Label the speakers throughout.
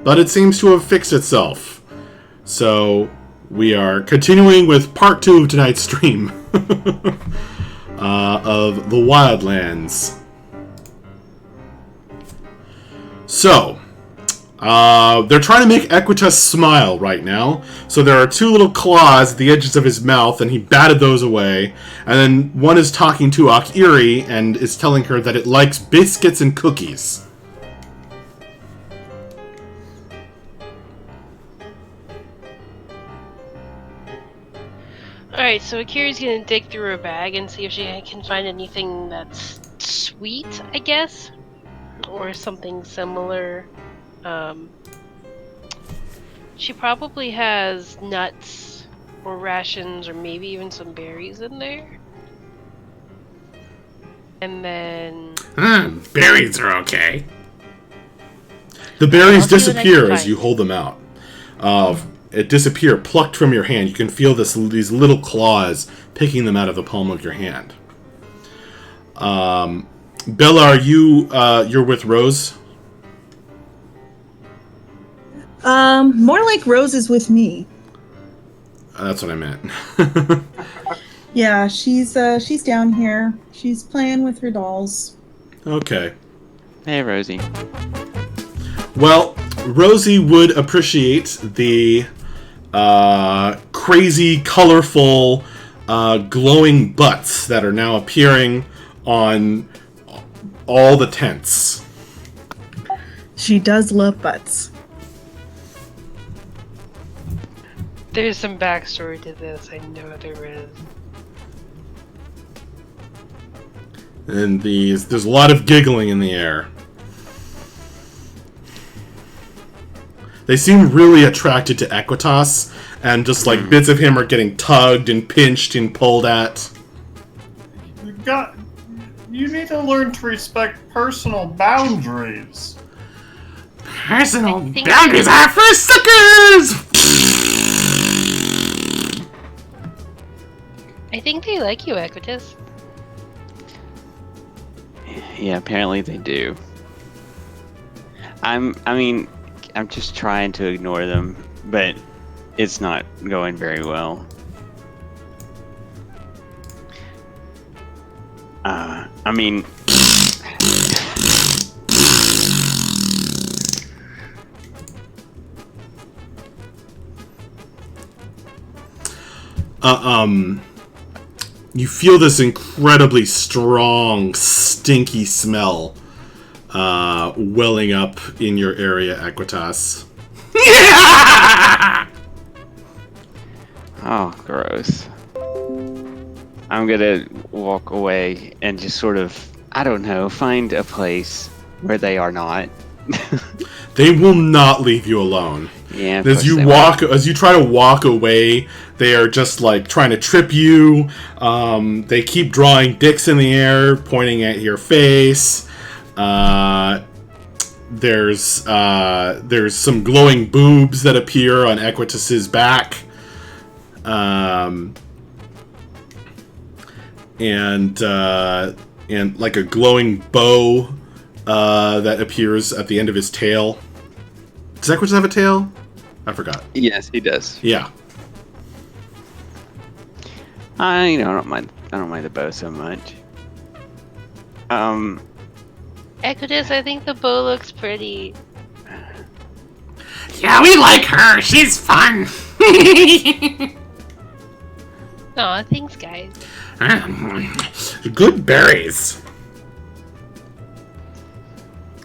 Speaker 1: but it seems to have fixed itself. So we are continuing with part 2 of tonight's stream of the Wildlands. So, they're trying to make Equitas smile right now. So there are 2 little claws at the edges of his mouth, and he batted those away. And then one is talking to Akiri and is telling her that it likes biscuits and cookies.
Speaker 2: Alright, so Akiri's gonna dig through her bag and see if she can find anything that's sweet, I guess? Or something similar. She probably has nuts or rations or maybe even some berries in there. And then...
Speaker 1: berries are okay. The berries disappear as you hold them out. It disappear, plucked from your hand. You can feel these little claws picking them out of the palm of your hand. Bella, are you you're with Rose?
Speaker 3: More like Rose is with me.
Speaker 1: That's what I meant.
Speaker 3: Yeah, she's down here. She's playing with her dolls.
Speaker 1: Okay.
Speaker 4: Hey, Rosie.
Speaker 1: Well, Rosie would appreciate the crazy, colorful, glowing butts that are now appearing on all the tents.
Speaker 3: She does love butts.
Speaker 2: There's some backstory to this, I know there is.
Speaker 1: And there's a lot of giggling in the air. They seem really attracted to Equitas, and just like bits of him are getting tugged and pinched and pulled at.
Speaker 5: You need to learn to respect personal boundaries.
Speaker 1: Personal boundaries are for suckers!
Speaker 2: I think they like you, Equitas.
Speaker 4: Yeah, apparently they do. I'm just trying to ignore them, but it's not going very well.
Speaker 1: You feel this incredibly strong, stinky smell welling up in your area, Equitas.
Speaker 4: Oh, gross. I'm gonna walk away and just sort of, I don't know, find a place where they are not.
Speaker 1: They will not leave you alone.
Speaker 4: Yeah,
Speaker 1: as you try to walk away, they are just like trying to trip you. They keep drawing dicks in the air, pointing at your face. There's some glowing boobs that appear on Equitas's back. And like a glowing bow that appears at the end of his tail. Does Equitas have a tail? I forgot.
Speaker 4: Yes, he does.
Speaker 1: Yeah.
Speaker 4: I don't mind the bow so much.
Speaker 2: Equitas, I think the bow looks pretty.
Speaker 1: Yeah, we like her. She's fun.
Speaker 2: Aw, thanks, guys.
Speaker 1: Good berries.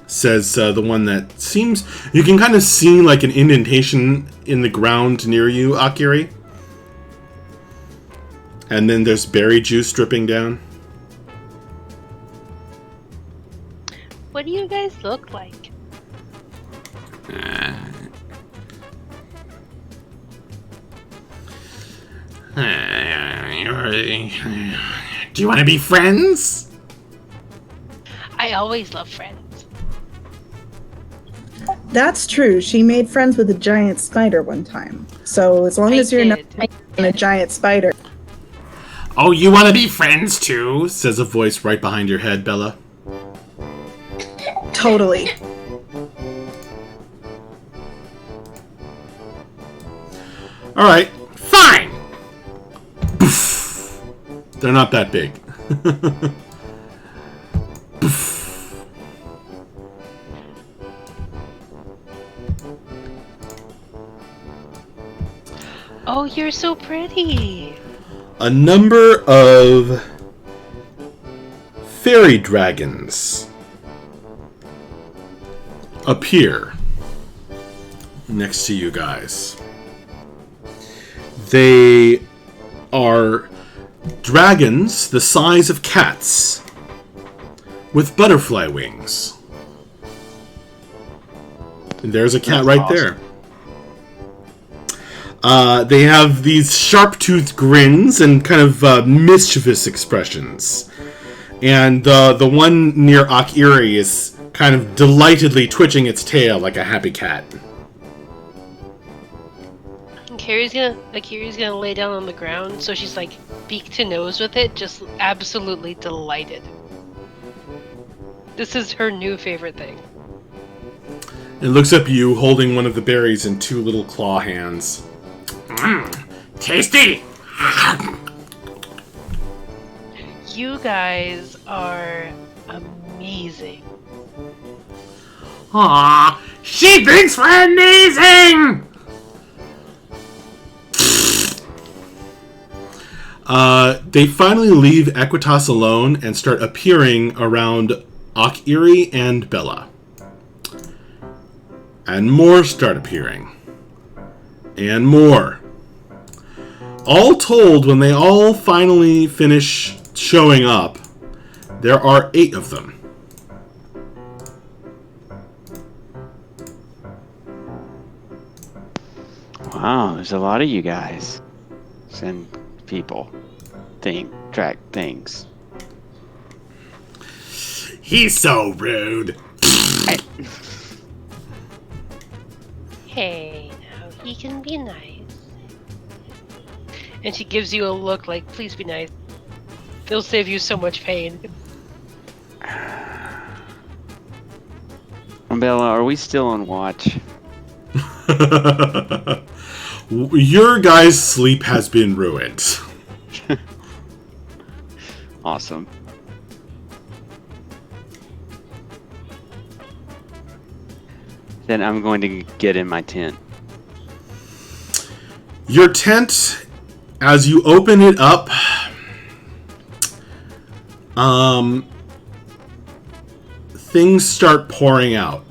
Speaker 1: Says the one that seems... You can kind of see like an indentation in the ground near you, Akiri. And then there's berry juice dripping down.
Speaker 2: What do you guys look like?
Speaker 1: Do you want to be friends?
Speaker 2: I always love friends.
Speaker 3: That's true. She made friends with a giant spider one time. So as long as you're not a giant spider.
Speaker 1: Oh, you want to be friends too? Says a voice right behind your head, Bella. Alright, fine! Poof. They're not that big. Poof.
Speaker 2: Oh, you're so pretty.
Speaker 1: A number of fairy dragons appear next to you guys. They are dragons the size of cats with butterfly wings. And there's a cat
Speaker 5: That's
Speaker 1: right
Speaker 5: awesome.
Speaker 1: there. They have these sharp-toothed grins and kind of mischievous expressions. And the one near Akiri is kind of delightedly twitching its tail like a happy cat.
Speaker 2: And Kiri's gonna lay down on the ground, so she's like beak to nose with it, just absolutely delighted. This is her new favorite thing.
Speaker 1: It looks up at you, holding one of the berries in two little claw hands. Tasty!
Speaker 2: You guys are amazing.
Speaker 1: Aww, she thinks we're amazing! They finally leave Equitas alone and start appearing around Akiri and Bella. And more start appearing. And more. All told, when they all finally finish showing up, there are 8 of them.
Speaker 4: Wow, there's a lot of you guys. And people. Track things.
Speaker 1: He's so rude.
Speaker 2: Hey, now he can be nice. And she gives you a look like, please be nice. They'll save you so much pain.
Speaker 4: Bella, are we still on watch?
Speaker 1: Your guys' sleep has been ruined.
Speaker 4: Awesome. Then I'm going to get in my tent.
Speaker 1: Your tent, as you open it up, things start pouring out.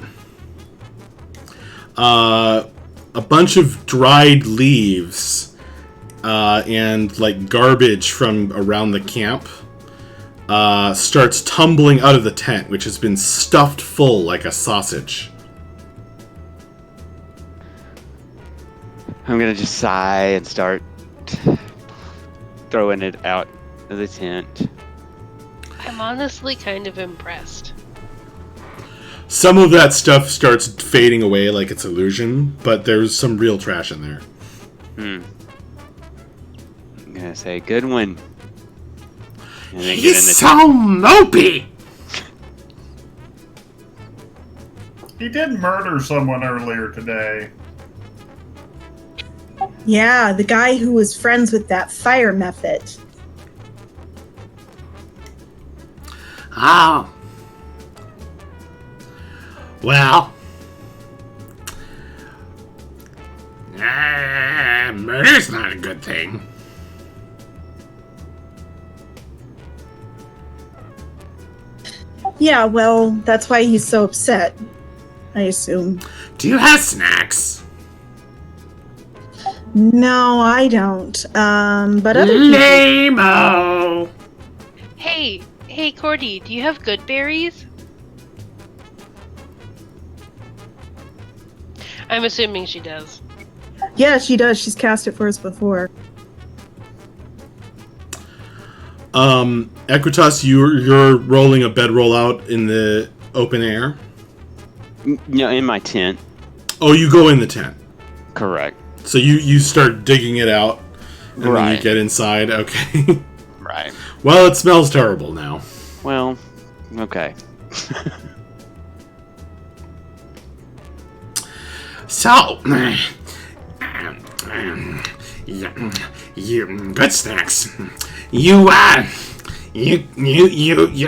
Speaker 1: A bunch of dried leaves and like garbage from around the camp starts tumbling out of the tent, which has been stuffed full like a sausage.
Speaker 4: I'm going to just sigh and start throwing it out of the tent.
Speaker 2: I'm honestly kind of impressed.
Speaker 1: Some of that stuff starts fading away like it's illusion, but there's some real trash in there.
Speaker 4: I'm going to say, good one. And then
Speaker 1: He's so mopey!
Speaker 5: He did murder someone earlier today.
Speaker 3: Yeah, the guy who was friends with that fire method.
Speaker 1: Oh. Well. Murder's not a good thing.
Speaker 3: Yeah, well, that's why he's so upset, I assume.
Speaker 1: Do you have snacks?
Speaker 3: No, I don't. But other people...
Speaker 1: Lame-o.
Speaker 2: Hey, Cordy, do you have good berries? I'm assuming she does.
Speaker 3: Yeah, she does. She's cast it for us before.
Speaker 1: Equitas, you're rolling a bedroll out in the open air?
Speaker 4: No, in my tent.
Speaker 1: Oh, you go in the tent.
Speaker 4: Correct.
Speaker 1: So you start digging it out, and then
Speaker 4: Right.
Speaker 1: you get inside. Okay.
Speaker 4: Right.
Speaker 1: Well, it smells terrible now.
Speaker 4: Well, okay.
Speaker 1: So, Good snacks. You're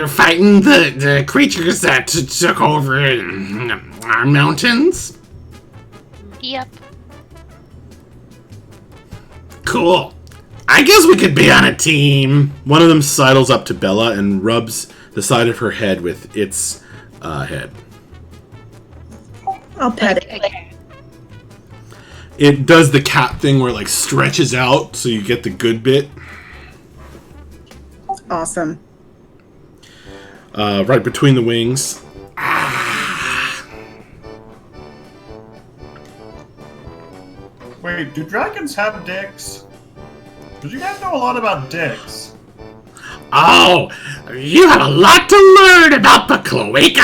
Speaker 1: fighting the creatures that took over our mountains?
Speaker 2: Yep.
Speaker 1: Cool. I guess we could be on a team. One of them sidles up to Bella and rubs the side of her head with its head.
Speaker 3: I'll pet it.
Speaker 2: Okay.
Speaker 1: It does the cat thing where it like stretches out so you get the good bit.
Speaker 3: Awesome.
Speaker 1: Right between the wings.
Speaker 5: Wait, do dragons have dicks? Because you guys know a lot about dicks.
Speaker 1: Oh, you have a lot to learn about the cloaca.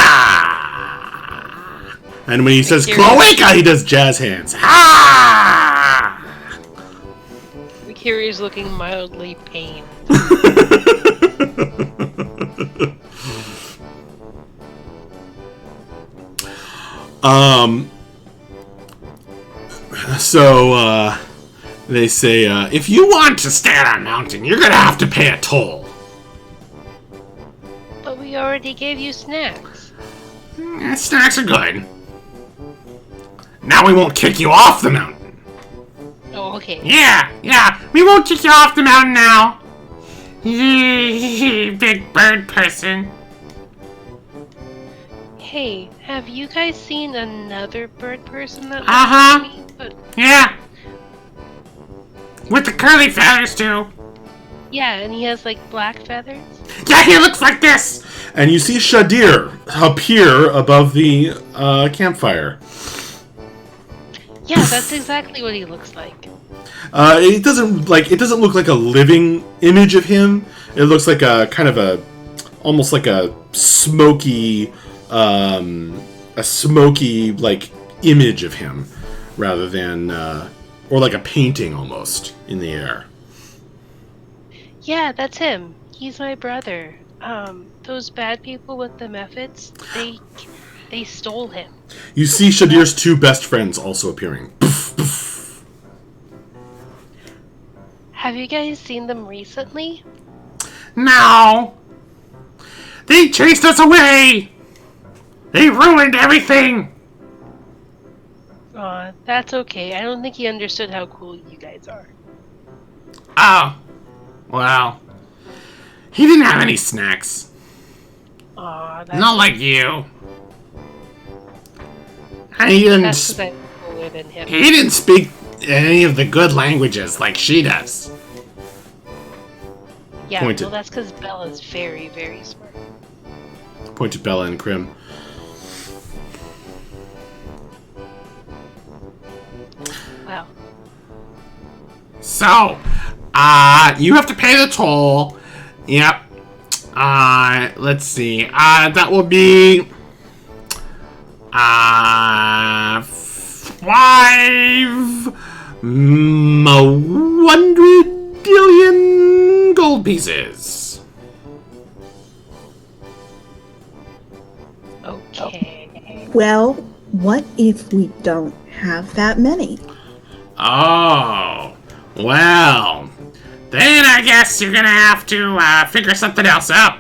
Speaker 1: And when he says cloaca, he does jazz hands. Ah!
Speaker 2: Kiri's looking mildly pained.
Speaker 1: So, they say, if you want to stay on our mountain, you're gonna have to pay a toll.
Speaker 2: But we already gave you snacks.
Speaker 1: Snacks are good. Now we won't kick you off the mountain.
Speaker 2: Oh, okay.
Speaker 1: Yeah, we won't kick you off the mountain now. Big bird person.
Speaker 2: Hey, have you guys seen another bird person that
Speaker 1: Uh-huh.
Speaker 2: looks like me? But
Speaker 1: Yeah. With the curly feathers, too.
Speaker 2: yeah, and he has like black feathers.
Speaker 1: Yeah, he looks like this! And you see Shadir appear above the campfire.
Speaker 2: Yeah, that's exactly what he looks like.
Speaker 1: It doesn't look like a living image of him. It looks like a kind of almost like a smoky like image of him, rather than or like a painting almost in the air.
Speaker 2: Yeah, that's him. He's my brother. Those bad people with the methods, they stole him.
Speaker 1: You see Shadir's two best friends also appearing.
Speaker 2: Have you guys seen them recently?
Speaker 1: No! They chased us away! They ruined everything!
Speaker 2: Aw, that's okay. I don't think he understood how cool you guys are.
Speaker 1: Oh. Well. He didn't have any snacks.
Speaker 2: Aw, that's
Speaker 1: Not like you. And he
Speaker 2: that's
Speaker 1: didn't,
Speaker 2: 'cause I'm cooler than him.
Speaker 1: he didn't speak any of the good languages like she does.
Speaker 2: Yeah,
Speaker 1: pointed.
Speaker 2: well, that's because Bella's very, very smart.
Speaker 1: Point to Bella and Krim.
Speaker 2: Wow.
Speaker 1: So, you have to pay the toll. Yep. Let's see. That will be 500 billion gold pieces.
Speaker 2: Okay.
Speaker 3: Well, what if we don't have that many?
Speaker 1: Oh, well, then I guess you're gonna have to figure something else out.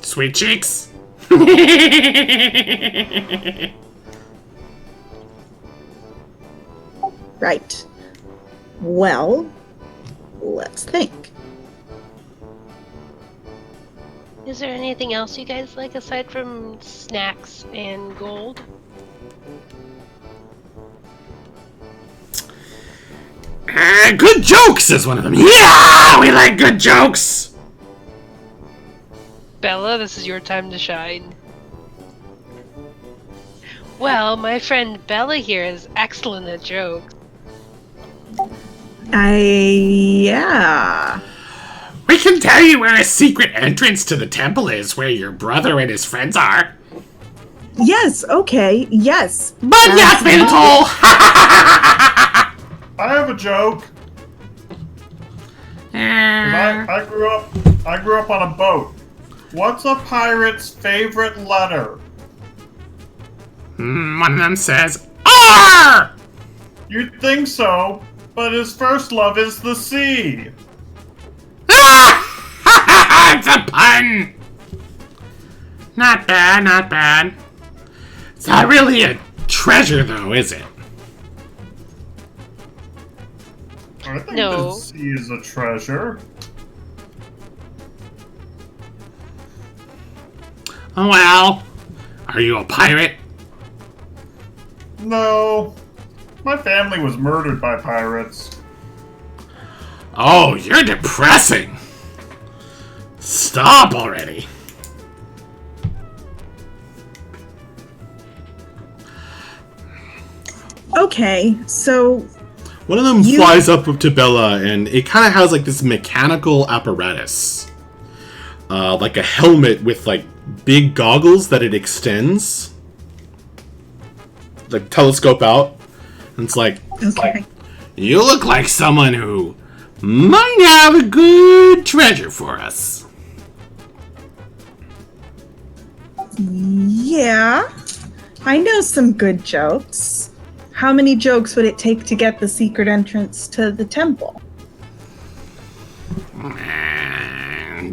Speaker 1: Sweet cheeks.
Speaker 3: Right. Well, let's think.
Speaker 2: Is there anything else you guys like aside from snacks and gold?
Speaker 1: Good jokes is one of them. Yeah, we like good jokes.
Speaker 2: Bella, this is your time to shine. Well, my friend Bella here is excellent at jokes.
Speaker 3: Yeah.
Speaker 1: We can tell you where a secret entrance to the temple is, where your brother and his friends are.
Speaker 3: Yes, okay, yes.
Speaker 1: But you have to pay the toll.
Speaker 5: I have a joke. I grew up on a boat. What's a pirate's favorite letter?
Speaker 1: One of them says, R!
Speaker 5: You'd think so, but his first love is the sea.
Speaker 1: It's a pun! Not bad, not bad. It's not really a treasure, though, is it?
Speaker 5: I think
Speaker 2: No.
Speaker 5: the sea is a treasure.
Speaker 1: Oh, well. Are you a pirate?
Speaker 5: No. My family was murdered by pirates.
Speaker 1: Oh, you're depressing. Stop already.
Speaker 3: Okay, so
Speaker 1: One of them
Speaker 3: You-
Speaker 1: flies up to Bella, and it kind of has like this mechanical apparatus. Like a helmet with like big goggles that it extends. Like telescope out. And it's like,
Speaker 3: okay.
Speaker 1: you look like someone who might have a good treasure for us.
Speaker 3: Yeah, I know some good jokes. How many jokes would it take to get the secret entrance to the temple?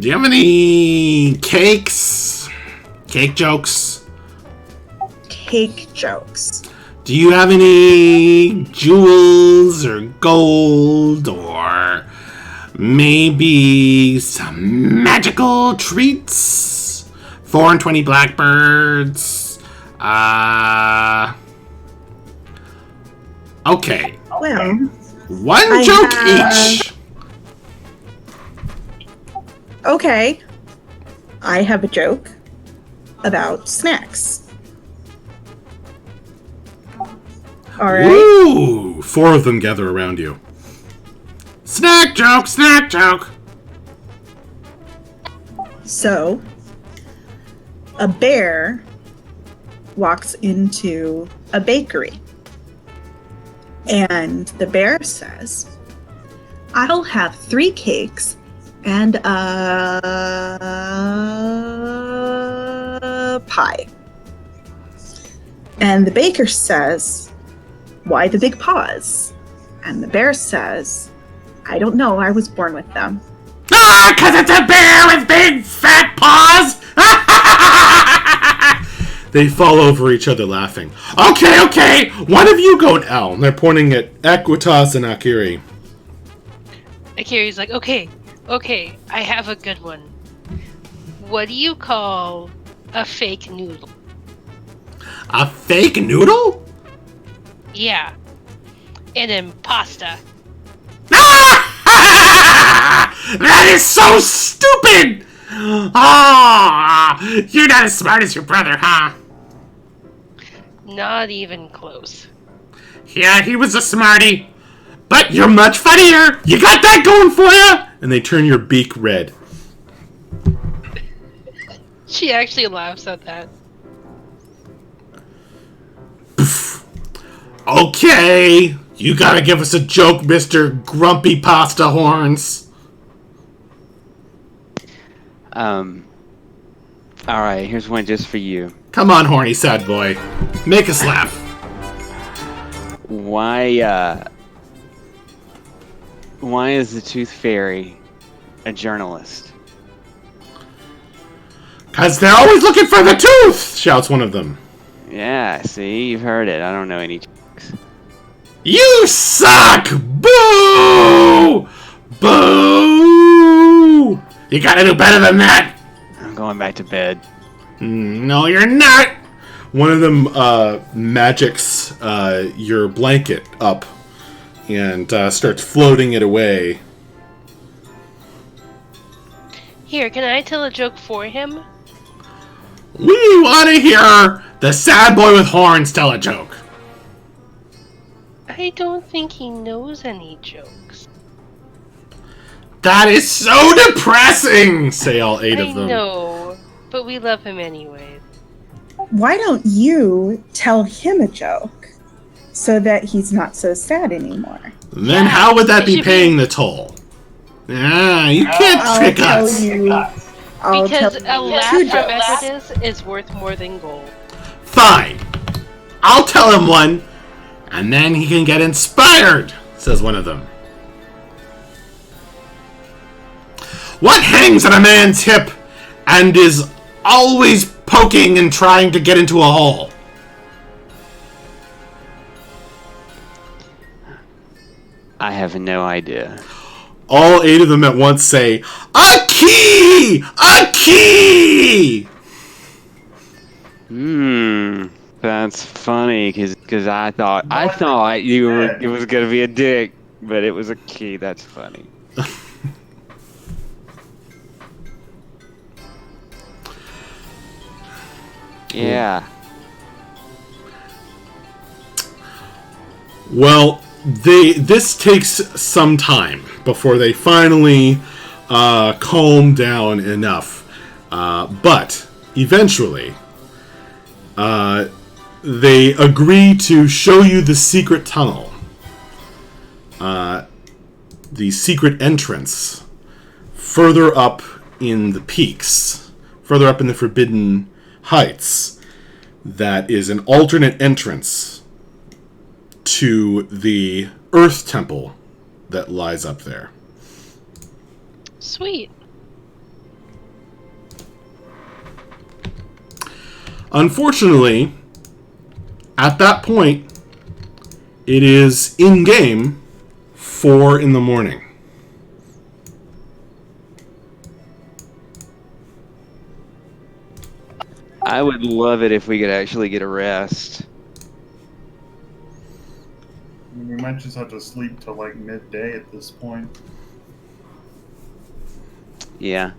Speaker 1: Do you have any cakes? Cake jokes?
Speaker 3: Cake jokes.
Speaker 1: Do you have any jewels or gold or maybe some magical treats? 4 and 20 blackbirds. Okay.
Speaker 3: Well,
Speaker 1: One
Speaker 3: I
Speaker 1: joke
Speaker 3: have-
Speaker 1: each.
Speaker 3: okay. I have a joke about snacks. Alright.
Speaker 1: Ooh! 4 of them gather around you. Snack joke! Snack joke!
Speaker 3: So, a bear walks into a bakery. And the bear says, I'll have 3 cakes and a pie. And the baker says, why the big paws? And the bear says, I don't know, I was born with them.
Speaker 1: Ah, 'cause it's a bear with big fat paws! They fall over each other laughing. Okay, one of you go now. And they're pointing at Equitas and Akiri.
Speaker 2: Akiri's like, okay, I have a good one. What do you call a fake noodle?
Speaker 1: A fake noodle?
Speaker 2: Yeah, an impasta.
Speaker 1: That is so stupid! Ah, you're not as smart as your brother, huh?
Speaker 2: Not even close.
Speaker 1: Yeah, he was a smarty. But you're much funnier. You got that going for you? And they turn your beak red.
Speaker 2: She actually laughs at that.
Speaker 1: Okay, you gotta give us a joke, Mr. Grumpy Pasta Horns.
Speaker 4: Alright, here's one just for you.
Speaker 1: Come on, horny sad boy. Make us laugh.
Speaker 4: Why is the Tooth Fairy a journalist?
Speaker 1: 'Cause they're always looking for the tooth, shouts one of them.
Speaker 4: Yeah, see, you've heard it. I don't know any jokes.
Speaker 1: You suck! Boo! Boo! You gotta do better than that.
Speaker 4: I'm going back to bed.
Speaker 1: No, you're not! One of them magics your blanket up and starts floating it away.
Speaker 2: Here, can I tell a joke for him?
Speaker 1: We want to hear the sad boy with horns tell a joke.
Speaker 2: I don't think he knows any jokes.
Speaker 1: That is so depressing, say all 8
Speaker 2: I
Speaker 1: of them.
Speaker 2: know, but we love him anyways.
Speaker 3: Why don't you tell him a joke so that he's not so sad anymore?
Speaker 1: Then how would that
Speaker 2: it
Speaker 1: be
Speaker 2: should
Speaker 1: paying the toll? Ah, you can't
Speaker 3: I'll
Speaker 1: trick
Speaker 3: tell
Speaker 1: us.
Speaker 3: you. I'll
Speaker 2: Because
Speaker 3: tell
Speaker 2: a
Speaker 3: you
Speaker 2: laugh
Speaker 3: 2
Speaker 2: from
Speaker 3: jokes.
Speaker 2: Equitas is worth more than gold.
Speaker 1: Fine. I'll tell him one, And then he can get inspired, says one of them. What hangs at a man's hip and is always poking and trying to get into a hole?
Speaker 4: I have no idea.
Speaker 1: All 8 of them at once say, a key! A key!
Speaker 4: That's funny because I thought it was gonna be a dick, but it was a key. That's funny. Yeah.
Speaker 1: Well, this takes some time before they finally calm down enough. But eventually, they agree to show you the secret tunnel. The secret entrance further up in the peaks, further up in the Forbidden Heights, that is an alternate entrance to the Earth Temple that lies up there.
Speaker 2: Sweet.
Speaker 1: Unfortunately, at that point, it is in-game 4 in the morning.
Speaker 4: I would love it if we could actually get a rest.
Speaker 5: We might just have to sleep till like midday at this point.
Speaker 4: Yeah.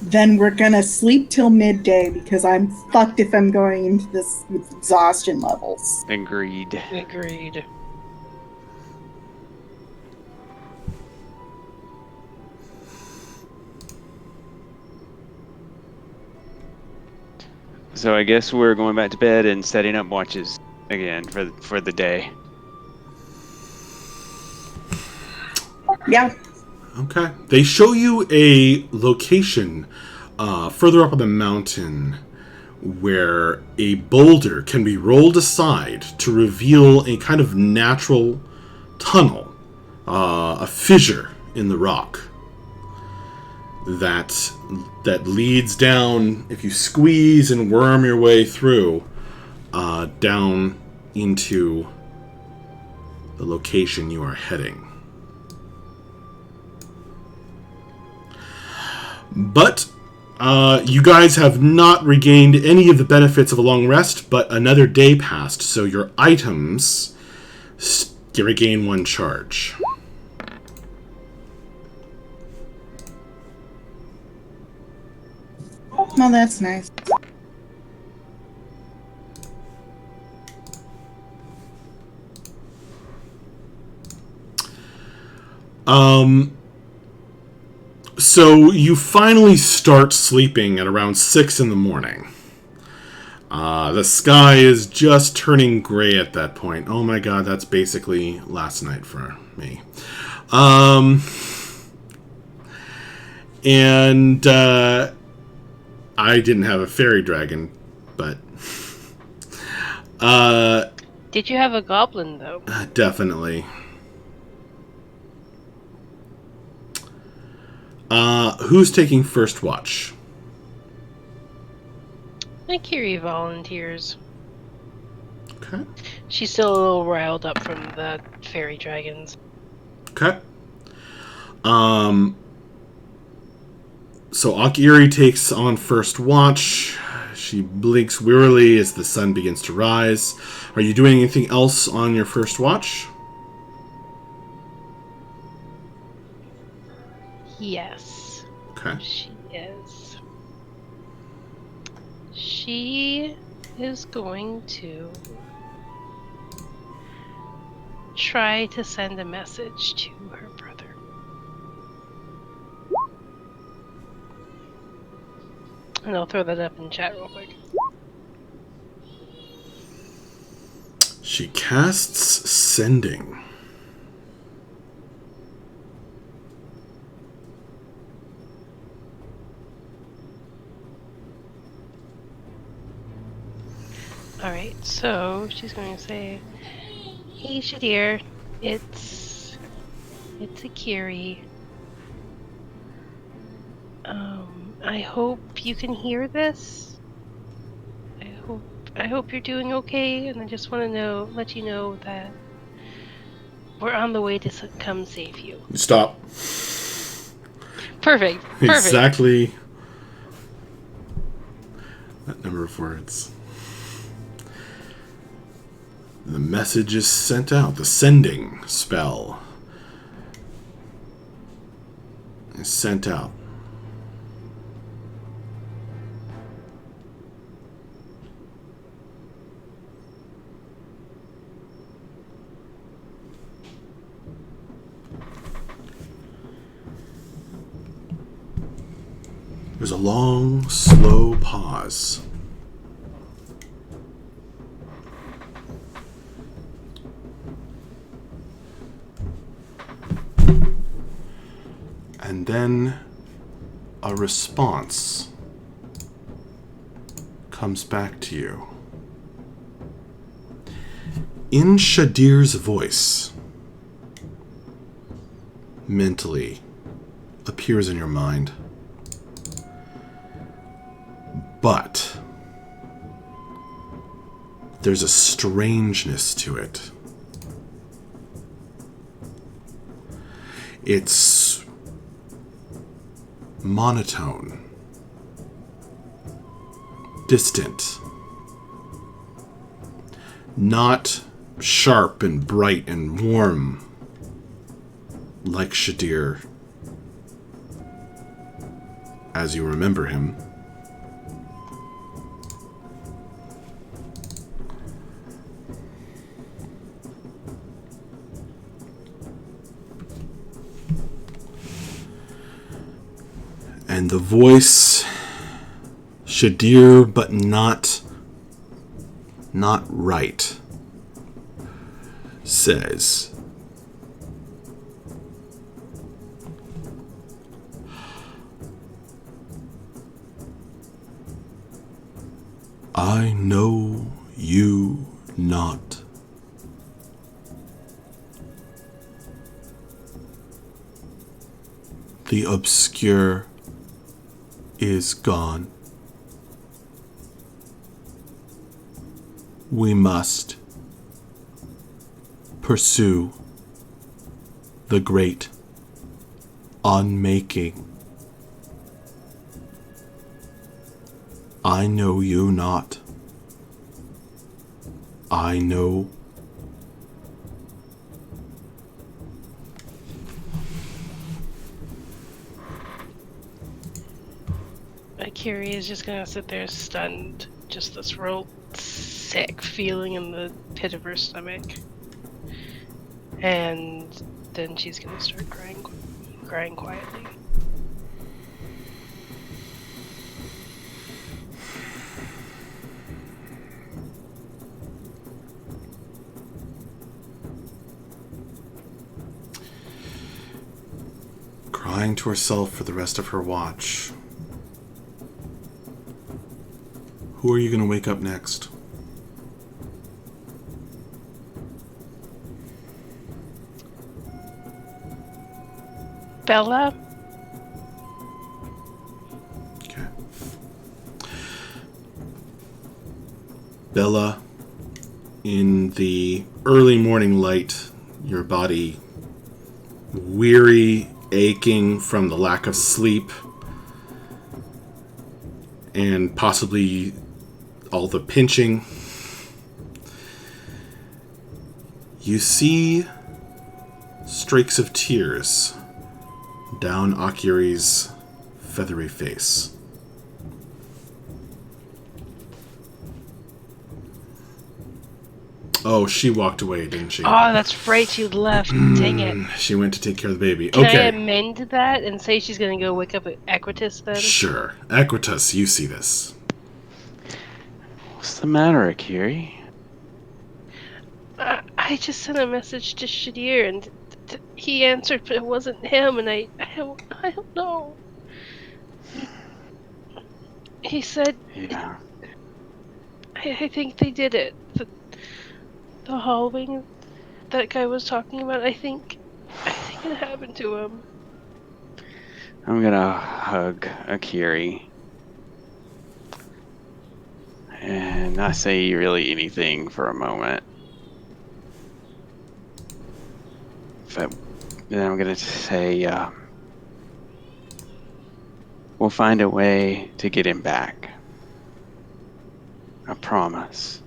Speaker 3: Then we're gonna sleep till midday because I'm fucked if I'm going into this with exhaustion levels.
Speaker 4: Agreed.
Speaker 2: Agreed.
Speaker 4: So I guess we're going back to bed and setting up watches again for the day.
Speaker 3: Yeah.
Speaker 1: Okay. They show you a location further up on the mountain where a boulder can be rolled aside to reveal a kind of natural tunnel, a fissure in the rock that leads down, if you squeeze and worm your way through, down into the location you are heading. But you guys have not regained any of the benefits of a long rest, but another day passed, so your items regain 1 charge.
Speaker 3: Oh, that's nice.
Speaker 1: So you finally start sleeping at around 6 in the morning. The sky is just turning gray at that point. Oh my god, that's basically last night for me. And I didn't have a fairy dragon, but
Speaker 2: Did you have a goblin, though?
Speaker 1: definitely. Who's taking first watch?
Speaker 2: Kiri volunteers.
Speaker 1: Okay.
Speaker 2: She's still a little riled up from the fairy dragons.
Speaker 1: Okay. So Akiri takes on first watch. She blinks wearily as the sun begins to rise. Are you doing anything else on your first watch?
Speaker 2: Yes.
Speaker 1: Okay.
Speaker 2: She is. She is going to try to send a message to her brother. And I'll throw that up in chat real quick.
Speaker 1: She casts Sending.
Speaker 2: Alright, so she's going to say, Hey, Shadir. It's Akiri. I hope you can hear this. I hope you're doing okay, and I just want to let you know that we're on the way to come save you.
Speaker 1: Stop.
Speaker 2: Perfect.
Speaker 1: Exactly that number of words. The message is sent out. The sending spell is sent out. There's a long, slow pause. And then a response comes back to you. In Shadir's voice, mentally appears in your mind. But there's a strangeness to it. It's monotone, distant, not sharp and bright and warm like Shadir as you remember him. And the voice, Shadir, but not right, says, I know you not. The obscure is gone. We must pursue the great unmaking. I know you not. I know.
Speaker 2: Akiri is just gonna sit there stunned, just this real sick feeling in the pit of her stomach. And then she's gonna start crying quietly.
Speaker 1: Crying to herself for the rest of her watch. Who are you going to wake up next?
Speaker 2: Bella?
Speaker 1: Okay. Bella, in the early morning light, your body weary, aching from the lack of sleep, and possibly all the pinching, you see streaks of tears down Akiri's feathery face. Oh, she walked away, didn't she?
Speaker 2: Oh, that's right, she left. Dang it.
Speaker 1: She went to take care of the baby.
Speaker 2: Can
Speaker 1: Okay.
Speaker 2: I amend that and say she's gonna go wake up Equitus then?
Speaker 1: Sure. Equitus, you see this.
Speaker 4: What's the matter, Akiri?
Speaker 2: I just sent a message to Shadir and he answered, but it wasn't him, and I don't know. He said,
Speaker 4: Yeah.
Speaker 2: I think they did it. The Hallwing. that guy was talking about. I think it happened to him.
Speaker 4: I'm gonna hug Akiri. And not say really anything for a moment. But then I'm gonna say, we'll find a way to get him back. I promise.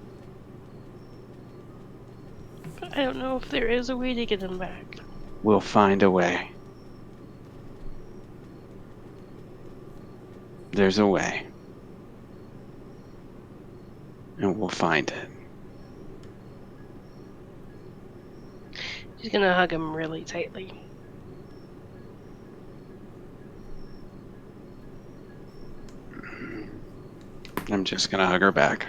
Speaker 2: I don't know if there is a way to get him back.
Speaker 4: We'll find a way. There's a way. And we'll find it.
Speaker 2: She's gonna hug him really tightly.
Speaker 4: I'm just gonna hug her back.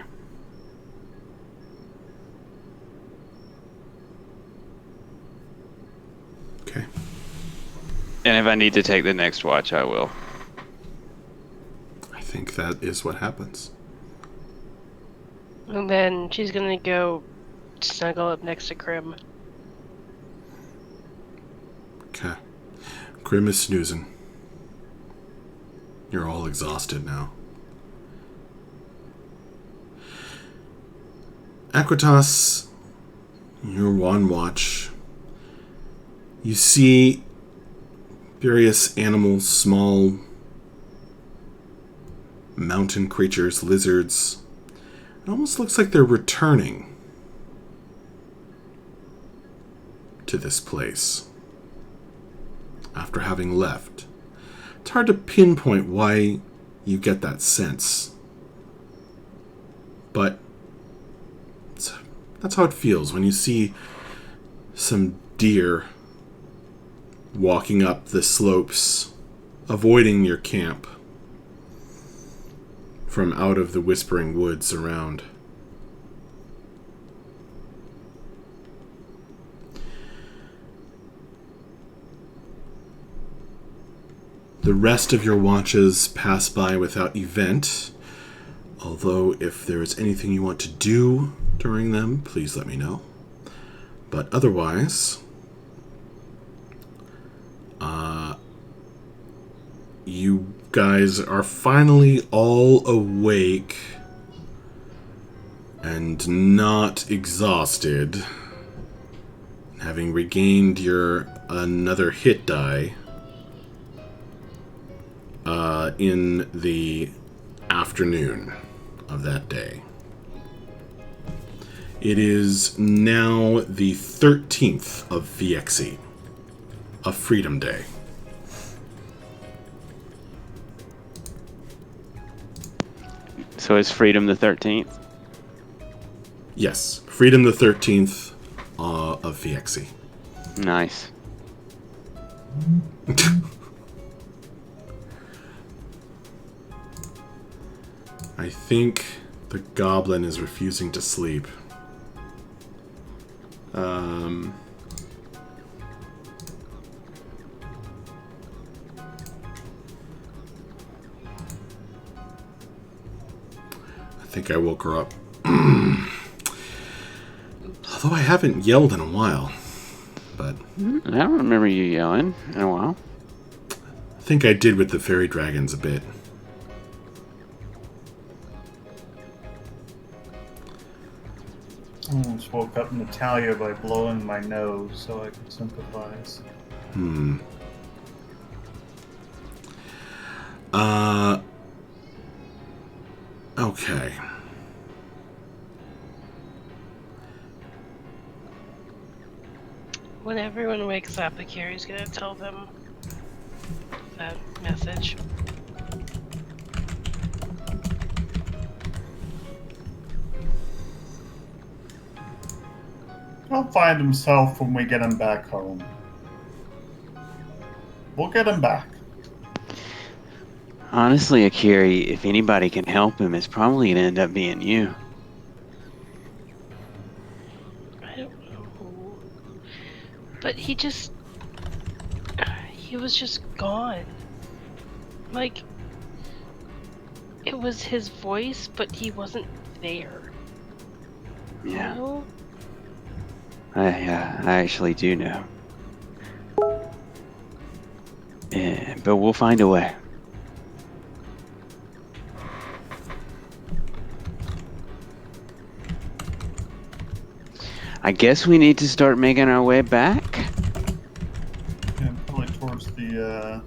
Speaker 1: Okay.
Speaker 4: And if I need to take the next watch, I will.
Speaker 1: I think that is what happens.
Speaker 2: And then she's gonna go snuggle up next to Krim.
Speaker 1: Okay. Grim is snoozing. You're all exhausted now. Aquitas, you're on watch. You see various animals, small mountain creatures, lizards. It almost looks like they're returning to this place after having left. It's hard to pinpoint why you get that sense, but that's how it feels when you see some deer walking up the slopes, avoiding your camp from out of the whispering woods around. The rest of your watches pass by without event, although if there is anything you want to do during them, please let me know. But otherwise, you guys are finally all awake and not exhausted, having regained your another hit die in the afternoon of that day. It is now the 13th of VXE, a Freedom Day.
Speaker 4: So is Freedom the 13th?
Speaker 1: Yes, Freedom the 13th of VXE.
Speaker 4: Nice.
Speaker 1: I think the goblin is refusing to sleep. I think I woke her up. Although I haven't yelled in a while. But
Speaker 4: I don't remember you yelling in a while.
Speaker 1: I think I did with the fairy dragons a bit.
Speaker 5: I almost woke up Natalia by blowing my nose so I could sympathize.
Speaker 1: Okay.
Speaker 2: When everyone wakes up, Akiri's gonna tell them that message.
Speaker 5: He'll find himself when we get him back home. We'll get him back.
Speaker 4: Honestly, Akiri, if anybody can help him, it's probably going to end up being you.
Speaker 2: I don't know who. But he was just gone. Like, it was his voice, but he wasn't there.
Speaker 4: Yeah.
Speaker 2: You know?
Speaker 4: I actually do know. But we'll find a way. I guess we need to start making our way back.
Speaker 5: Yeah, probably towards the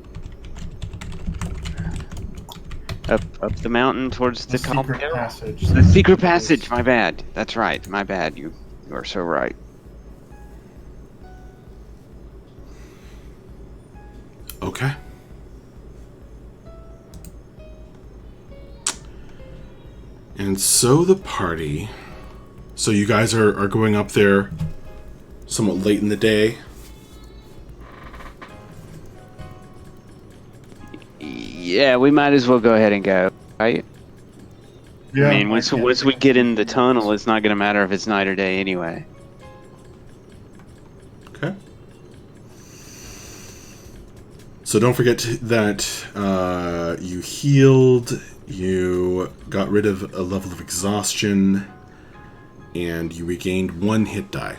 Speaker 4: Up the mountain towards the
Speaker 5: secret
Speaker 4: compound.
Speaker 5: passage.
Speaker 4: The secret passage. My bad. That's right. My bad. You are so right.
Speaker 1: Okay. And so the party... So you guys are going up there somewhat late in the day?
Speaker 4: Yeah, we might as well go ahead and go, right?
Speaker 5: Yeah,
Speaker 4: I mean, once we get in the tunnel, it's not going to matter if it's night or day anyway.
Speaker 1: Okay. So don't forget that you healed, you got rid of a level of exhaustion, and you regained 1 hit die.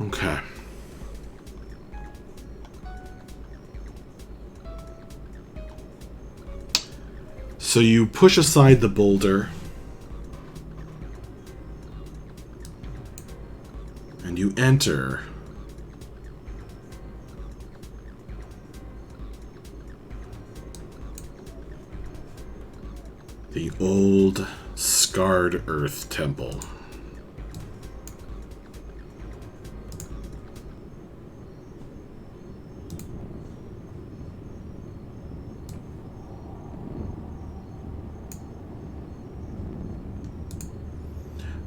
Speaker 1: Okay. So you push aside the boulder, and you enter the old scarred earth temple.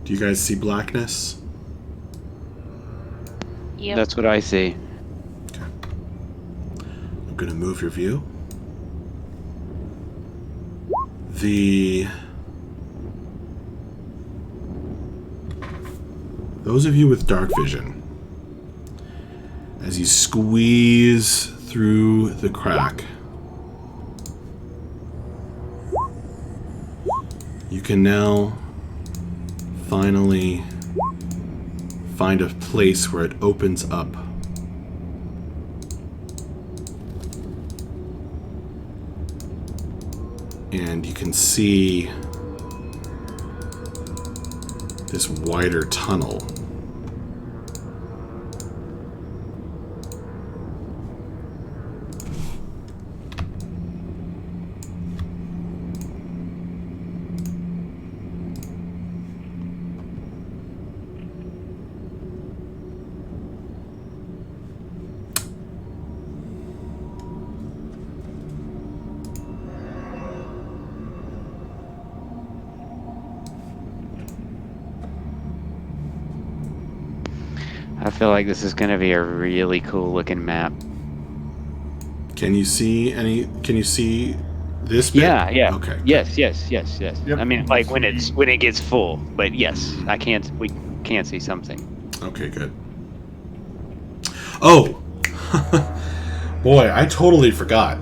Speaker 1: Do you guys see blackness?
Speaker 2: Yep.
Speaker 4: That's what I see.
Speaker 1: Okay. I'm going to move your view. Those of you with dark vision, as you squeeze through the crack, you can now finally find a place where it opens up. And you can see this wider tunnel.
Speaker 4: I feel like this is going to be a really cool looking map.
Speaker 1: Can you see this bit?
Speaker 4: Yeah.
Speaker 1: Okay.
Speaker 4: Yes.
Speaker 5: Yep.
Speaker 4: I mean, like when it gets full. But yes, we can see something.
Speaker 1: Okay, good. Oh! Boy, I totally forgot.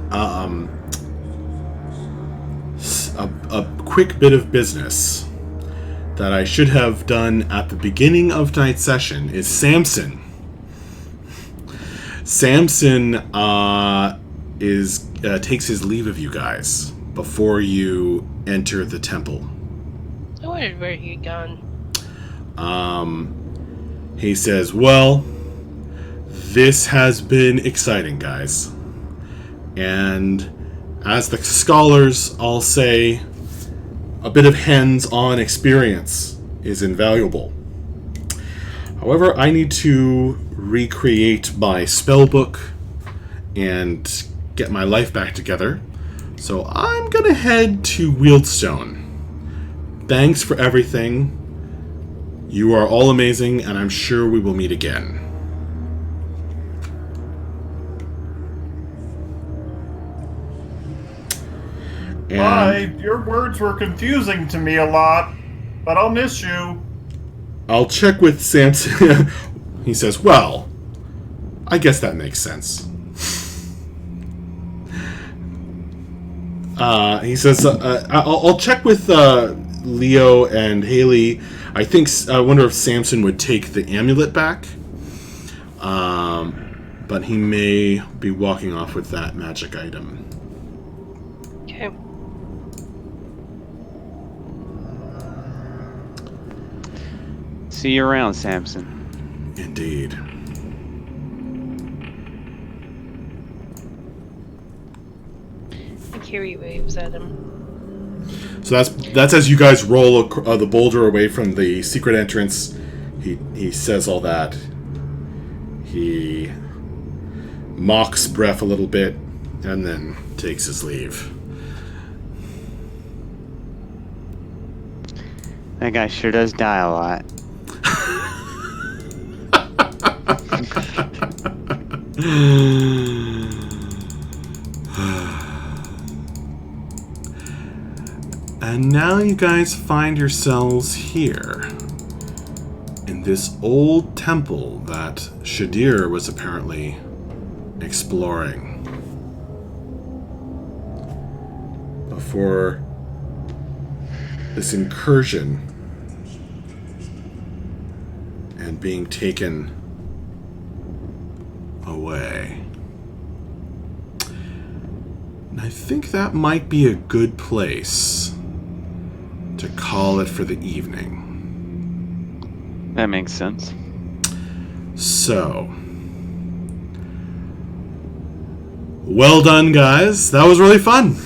Speaker 1: A quick bit of business that I should have done at the beginning of tonight's session is Samson. Samson takes his leave of you guys before you enter the temple.
Speaker 2: I wondered where he had gone.
Speaker 1: He says, well, this has been exciting, guys. And as the scholars all say, a bit of hands-on experience is invaluable. However, I need to recreate my spellbook and get my life back together. So I'm gonna head to Wildstone. Thanks for everything. You are all amazing, and I'm sure we will meet again.
Speaker 5: Bye. Your words were confusing to me a lot, but I'll miss you.
Speaker 1: I'll check with Samson. He says, well, I guess that makes sense. He says, I'll check with Leo and Haley. I wonder if Samson would take the amulet back. But he may be walking off with that magic item.
Speaker 2: Okay.
Speaker 4: See you around, Samson.
Speaker 1: Indeed.
Speaker 2: Kiri waves at him.
Speaker 1: So that's as you guys roll the boulder away from the secret entrance. He says all that. He mocks Bref a little bit and then takes his leave.
Speaker 4: That guy sure does die a lot.
Speaker 1: And now you guys find yourselves here in this old temple that Shadir was apparently exploring before this incursion and being taken away. And I think that might be a good place to call it for the evening.
Speaker 4: That makes sense.
Speaker 1: So, well done, guys. That was really fun.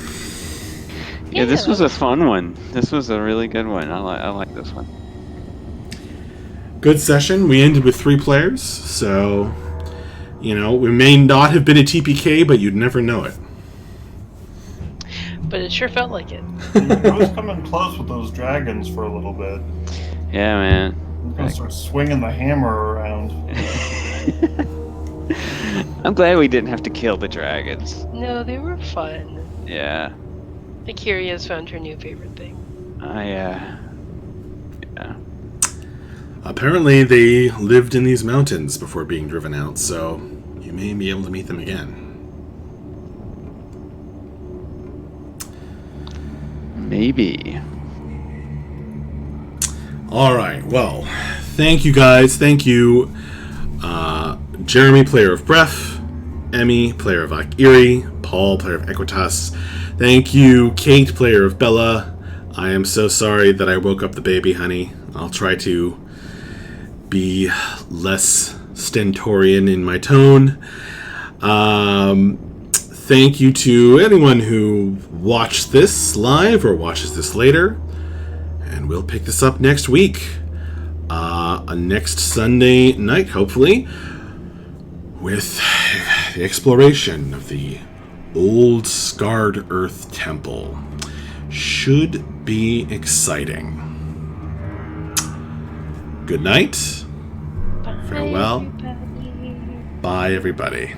Speaker 4: Yeah, this was a fun one. This was a really good one. I like this one.
Speaker 1: Good session. We ended with 3 players, so we may not have been a TPK, but you'd never know it.
Speaker 2: But it sure felt like it.
Speaker 5: I was coming close with those dragons for a little bit.
Speaker 4: Yeah, man.
Speaker 5: I'm gonna start swinging the hammer around.
Speaker 4: I'm glad we didn't have to kill the dragons.
Speaker 2: No, they were fun.
Speaker 4: Yeah.
Speaker 2: Kiri has found her new favorite thing.
Speaker 4: Yeah.
Speaker 1: Apparently, they lived in these mountains before being driven out, so you may be able to meet them again.
Speaker 4: Maybe.
Speaker 1: All right. Well, thank you, guys. Thank you, Jeremy, player of Bref, Emmy, player of Erie, Paul, player of Equitas. Thank you, Kate, player of Bella. I am so sorry that I woke up the baby, honey. I'll try to be less stentorian in my tone. Thank you to anyone who watched this live or watches this later. And we'll pick this up next week. Next Sunday night, hopefully, with the exploration of the old Scarred Earth Temple. Should be exciting. Good night.
Speaker 2: Bye,
Speaker 1: Farewell.
Speaker 2: everybody.
Speaker 1: Bye, everybody.